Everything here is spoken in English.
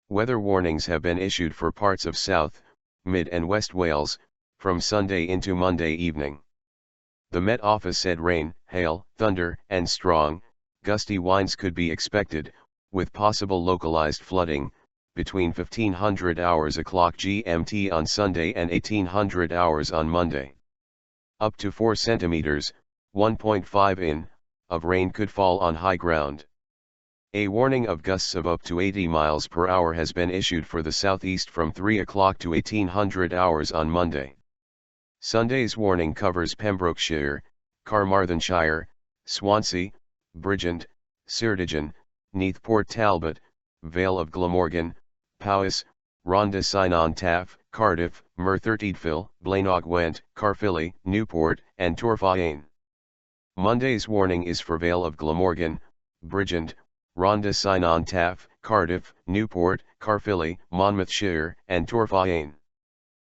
Weather warnings have been issued for parts of South, Mid and West Wales, from Sunday into Monday evening. The Met Office said rain, hail, thunder, and strong, gusty winds could be expected, with possible localized flooding, between 1500 hours o'clock GMT on Sunday and 1800 hours on Monday. Up to 4 centimeters, 1.5 in, of rain could fall on high ground. A warning of gusts of up to 80 miles per hour has been issued for the southeast from 3 o'clock to 1800 hours on Monday. Sunday's warning covers Pembrokeshire, Carmarthenshire, Swansea, Bridgend, Ceredigion, Neath, Port Talbot, Vale of Glamorgan, Powys, Rhondda, Cynon, Taff, Cardiff, Merthyr, Tydfil, Blaenau, Gwent, Caerphilly, Newport, and Torfaen. Monday's warning is for Vale of Glamorgan, Bridgend, Rhondda, Cynon, Taff, Cardiff, Newport, Caerphilly, Monmouthshire, and Torfaen.